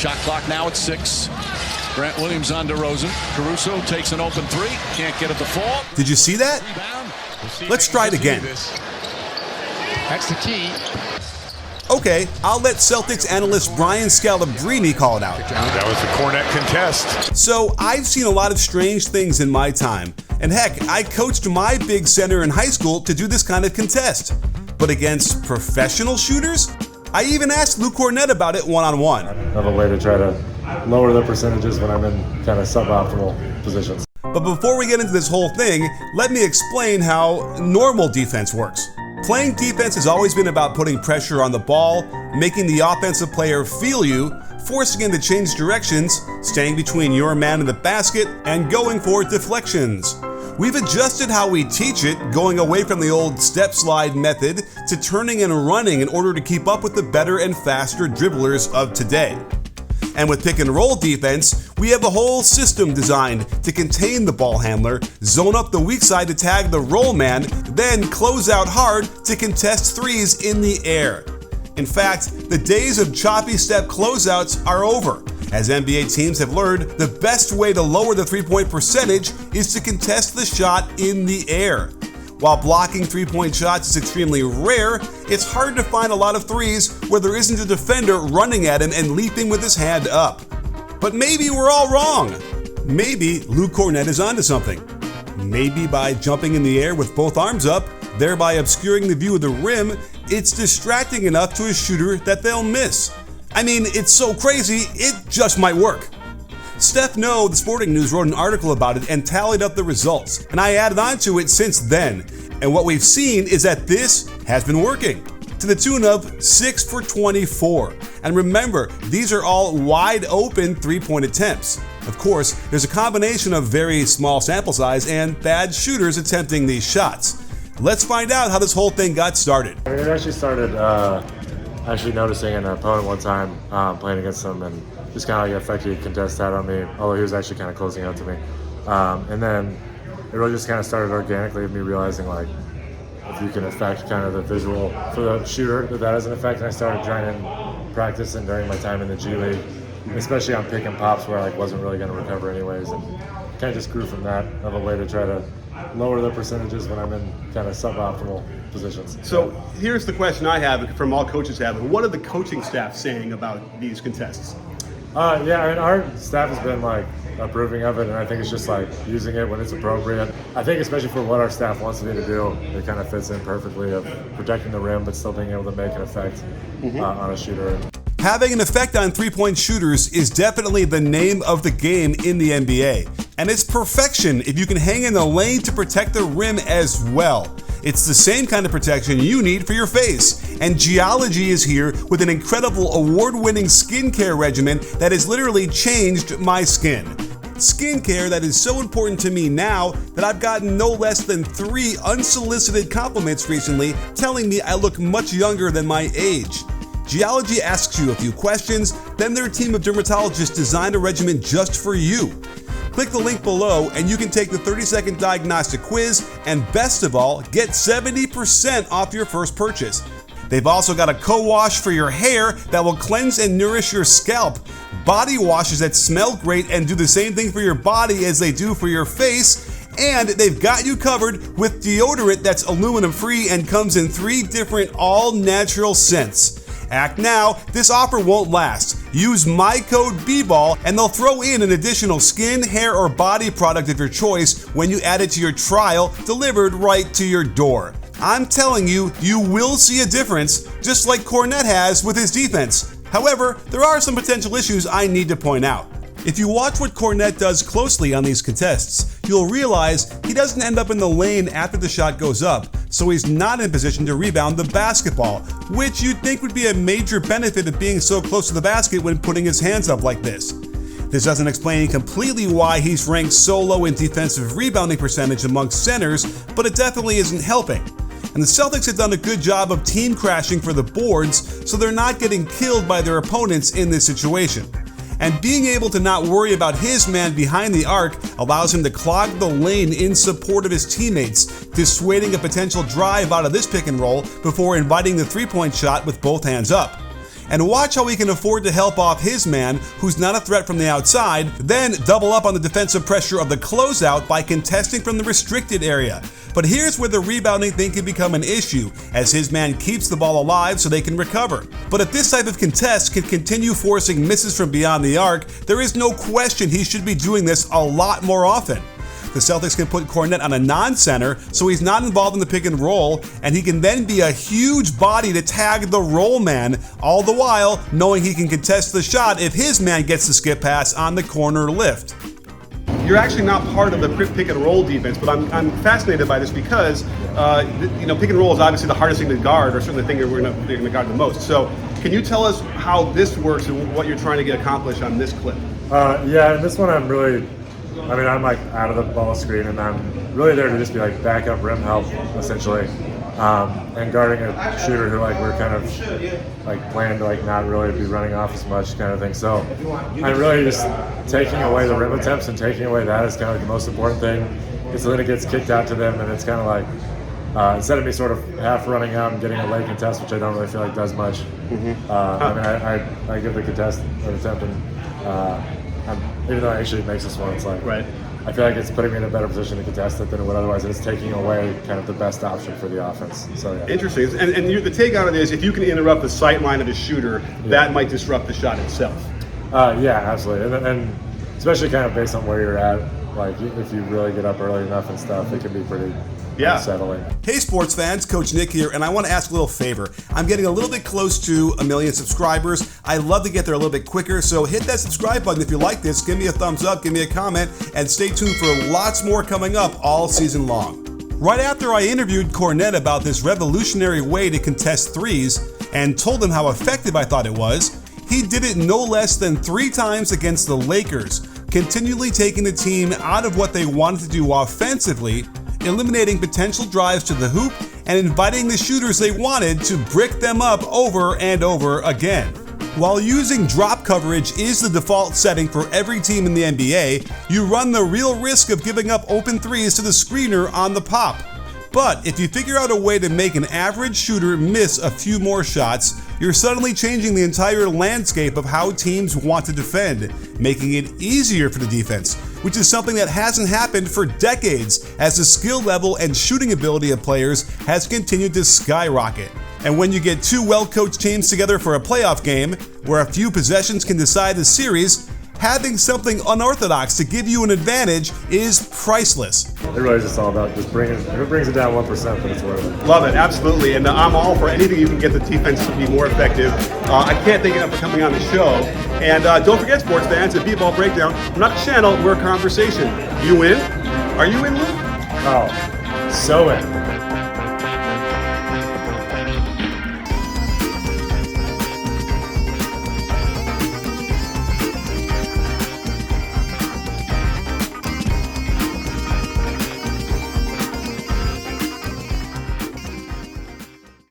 Shot clock now at 6. Grant Williams on DeRozan. Caruso takes an open three. Can't get it to fall. Did you see that? Let's try it again. That's the key. Okay, I'll let Celtics analyst Brian Scalabrine call it out. That was the Kornet contest. So I've seen a lot of strange things in my time. And heck, I coached my big center in high school to do this kind of contest. But against professional shooters? I even asked Luke Kornet about it one-on-one. I have a way to try to lower the percentages when I'm in kind of suboptimal positions. But before we get into this whole thing, let me explain how normal defense works. Playing defense has always been about putting pressure on the ball, making the offensive player feel you, forcing him to change directions, staying between your man and the basket, and going for deflections. We've adjusted how we teach it, going away from the old step slide method to turning and running in order to keep up with the better and faster dribblers of today. And with pick and roll defense, we have a whole system designed to contain the ball handler, zone up the weak side to tag the roll man, then close out hard to contest threes in the air. In fact, the days of choppy step closeouts are over, as NBA teams have learned the best way to lower the three-point percentage is to contest the shot in the air. While blocking three-point shots is extremely rare, it's hard to find a lot of threes where there isn't a defender running at him and leaping with his hand up. But maybe we're all wrong. Maybe Luke Kornet is onto something. Maybe by jumping in the air with both arms up, thereby obscuring the view of the rim, it's distracting enough to a shooter that they'll miss. I mean, it's so crazy, it just might work. Steph No, the Sporting News, wrote an article about it and tallied up the results, and I added on to it since then. And what we've seen is that this has been working, to the tune of 6 for 24. And remember, these are all wide open three-point attempts. Of course, there's a combination of very small sample size and bad shooters attempting these shots. Let's find out how this whole thing got started. It actually started noticing an opponent one time playing against them, and just kind of like effective contest had on me, although he was actually kind of closing out to me. And then it really just kind of started organically with me realizing, like, if you can affect kind of the visual for the shooter, that has an effect. And I started trying to practice and during my time in the G League, especially on pick and pops where I wasn't really going to recover anyways, and kind of just grew from that of a way to try to lower the percentages when I'm in kind of suboptimal positions. So here's the question I have from all coaches have. What are the coaching staff saying about these contests? Yeah, I mean, our staff has been like approving of it, and I think it's just like using it when it's appropriate. I think especially for what our staff wants me to do, it kind of fits in perfectly of protecting the rim but still being able to make an effect on a shooter. Having an effect on three-point shooters is definitely the name of the game in the NBA. And it's perfection if you can hang in the lane to protect the rim as well. It's the same kind of protection you need for your face. And Geology is here with an incredible award-winning skincare regimen that has literally changed my skin. Skincare that is so important to me now that I've gotten no less than 3 unsolicited compliments recently telling me I look much younger than my age. Geology asks you a few questions, then their team of dermatologists designed a regimen just for you. Click the link below and you can take the 30-second diagnostic quiz, and best of all, get 70% off your first purchase. They've also got a co-wash for your hair that will cleanse and nourish your scalp, body washes that smell great and do the same thing for your body as they do for your face, and they've got you covered with deodorant that's aluminum-free and comes in 3 different all-natural scents. Act now, this offer won't last. Use my code BBALL and they'll throw in an additional skin, hair, or body product of your choice when you add it to your trial, delivered right to your door. I'm telling you, you will see a difference, just like Kornet has with his defense. However, there are some potential issues I need to point out. If you watch what Kornet does closely on these contests, you'll realize he doesn't end up in the lane after the shot goes up, so he's not in position to rebound the basketball, which you'd think would be a major benefit of being so close to the basket when putting his hands up like this. This doesn't explain completely why he's ranked so low in defensive rebounding percentage amongst centers, but it definitely isn't helping. And the Celtics have done a good job of team crashing for the boards, so they're not getting killed by their opponents in this situation. And being able to not worry about his man behind the arc allows him to clog the lane in support of his teammates, dissuading a potential drive out of this pick and roll before inviting the three-point shot with both hands up. and watch how he can afford to help off his man, who's not a threat from the outside, then double up on the defensive pressure of the closeout by contesting from the restricted area. But here's where the rebounding thing can become an issue, as his man keeps the ball alive so they can recover. But if this type of contest can continue forcing misses from beyond the arc, there is no question he should be doing this a lot more often. The Celtics can put Kornet on a non-center, so he's not involved in the pick and roll, and he can then be a huge body to tag the roll man, all the while knowing he can contest the shot if his man gets the skip pass on the corner lift. You're actually not part of the pick and roll defense, but I'm fascinated by this because pick and roll is obviously the hardest thing to guard, or certainly the thing you're going to guard the most. So can you tell us how this works and what you're trying to get accomplished on this clip? Yeah, this one I'm like out of the ball screen, and I'm really there to just be like backup rim help essentially, and guarding a shooter who like we're kind of like planned to like not really be running off as much kind of thing. So I'm really just taking away the rim attempts, and taking away that is kind of like the most important thing. Because then it gets kicked out to them, and it's kind of like instead of me sort of half running out and getting a late contest, which I don't really feel like does much. I give the contest an attempt, and even though it actually makes this one, it's like right. I feel like it's putting me in a better position to contest it than it would otherwise. It's taking away kind of the best option for the offense. So yeah. Interesting. And the take on it is if you can interrupt the sight line of the shooter, that might disrupt the shot itself. Yeah, absolutely. And especially kind of based on where you're at, like if you really get up early enough and stuff, it can be pretty unsettling. Hey sports fans, Coach Nick here, and I want to ask a little favor. I'm getting a little bit close to 1 million subscribers. I'd love to get there a little bit quicker, so hit that subscribe button if you like this. Give me a thumbs up, give me a comment, and stay tuned for lots more coming up all season long. Right after I interviewed Kornet about this revolutionary way to contest threes and told him how effective I thought it was, he did it no less than 3 times against the Lakers, continually taking the team out of what they wanted to do offensively, eliminating potential drives to the hoop, and inviting the shooters they wanted to brick them up over and over again. While using drop coverage is the default setting for every team in the NBA, you run the real risk of giving up open threes to the screener on the pop. But if you figure out a way to make an average shooter miss a few more shots, you're suddenly changing the entire landscape of how teams want to defend, making it easier for the defense, which is something that hasn't happened for decades as the skill level and shooting ability of players has continued to skyrocket. And when you get 2 well-coached teams together for a playoff game, where a few possessions can decide the series, having something unorthodox to give you an advantage is priceless. It really is just all about just bringing it brings it down 1%, but it's worth it. Love it, absolutely, and I'm all for anything you can get the defense to be more effective. I can't thank you enough for coming on the show. And don't forget, sports fans, at B-Ball Breakdown, we're not a channel, we're a conversation. You in? Are you in, Luke? Oh, so in.